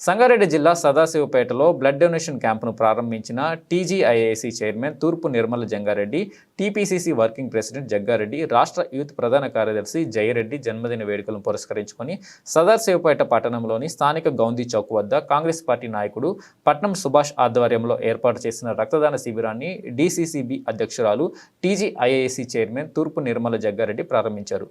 సంగారెడ్డి జిల్లా సదాశివపేటలో blood donation క్యాంపును ప్రారంభించిన TGIAC chairman Thurpu Nirmala Jangareddy, TPCC working president Jaggareddy, రాష్ట్ర యూత్ ప్రధాన కార్యదర్శి జయరెడ్డి జన్మదిన వేడుకలను పురస్కరించుకొని సదాశివపేట పట్టణంలోని స్థానిక గౌందీ చౌక్ వద్ద కాంగ్రెస్ పార్టీ నాయకుడు పట్నం సుభాష్ ఆధ్వర్యంలో ఏర్పాటు చేసిన రక్తదాన శిబిరాన్ని డీసీసీబీ అధ్యక్షురాలు టీజీఐఏసీ చైర్మన్ తూర్పు నిర్మల జగ్గారెడ్డి ప్రారంభించారు.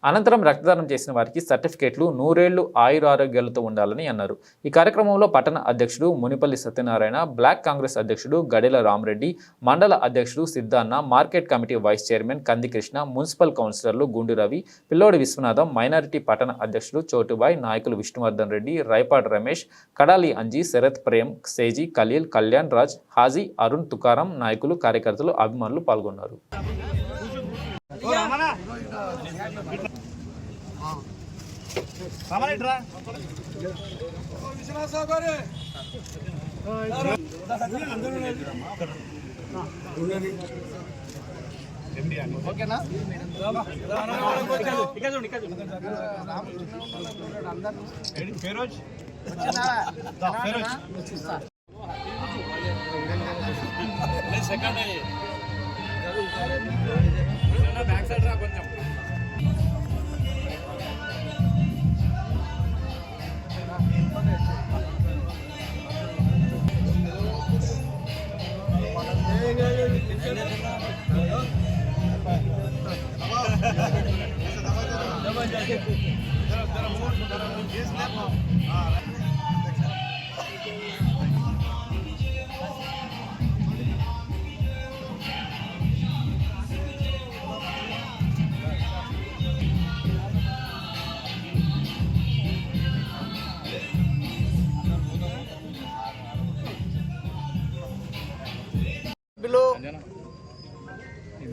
అనంతరం రక్తదానం చేసిన వారికి సర్టిఫికేట్లు, 100 ఏళ్లు ఆయురారోగ్యాలతో ఉండాలని అన్నారు. ఈ కార్యక్రమంలో పట్టణ అధ్యక్షుడు మునిపల్లి సత్యనారాయణ, బ్లాక్ కాంగ్రెస్ అధ్యక్షుడు గడెల రామరెడ్డి, మండల అధ్యక్షుడు Siddhanna, market committee vice chairman Kandikrishna, municipal కౌన్సిలర్లు గుండు రవి, పిల్లోడి విశ్వనాథం, మైనారిటీ పట్టణ అధ్యక్షుడు చోటుబాయ్, నాయకులు విష్ణువర్ధన్ రెడ్డి, రైపాడ్ రమేష్, కడాలి అంజీ, శరత్ ప్రేమ్, సేజీ, ఖలీల్, కళ్యాణ్ రాజ్, హాజీ, అరుణ్, తుకారం, నాయకులు, కార్యకర్తలు, అభిమానులు పాల్గొన్నారు.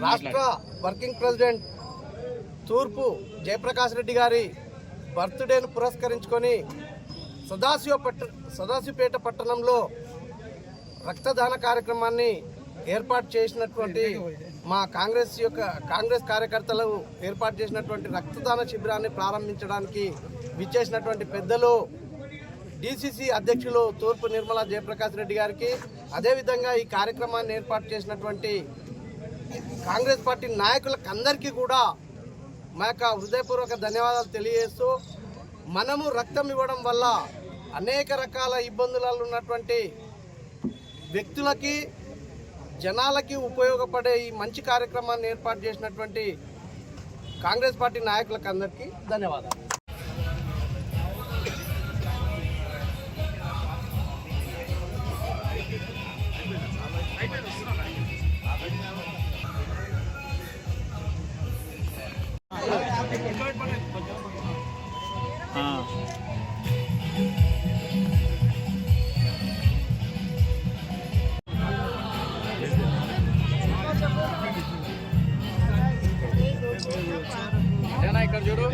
రాష్ట్ర వర్కింగ్ ప్రెసిడెంట్ తూర్పు జయప్రకాష్ రెడ్డి గారి బర్త్డేను పురస్కరించుకొని సదాశివపేట పట్టణంలో రక్తదాన కార్యక్రమాన్ని ఏర్పాటు చేసినటువంటి మా కాంగ్రెస్ కార్యకర్తలు ఏర్పాటు చేసినటువంటి రక్తదాన శిబిరాన్ని ప్రారంభించడానికి విచ్చేసినటువంటి పెద్దలు డీసీసీ అధ్యక్షులు తూర్పు నిర్మల జయప్రకాష్ రెడ్డి గారికి, అదేవిధంగా ఈ కార్యక్రమాన్ని ఏర్పాటు చేసినటువంటి కాంగ్రెస్ పార్టీ నాయకులకు అందరికీ కూడా మా యొక్క హృదయపూర్వక ధన్యవాదాలు తెలియజేస్తూ, మనము రక్తం ఇవ్వడం వల్ల అనేక రకాల ఇబ్బందులలో ఉన్నటువంటి వ్యక్తులకి, జనాలకి ఉపయోగపడే ఈ మంచి కార్యక్రమాన్ని ఏర్పాటు చేసినటువంటి కాంగ్రెస్ పార్టీ నాయకులకు అందరికీ ధన్యవాదాలు. ఇక్కడ చూడు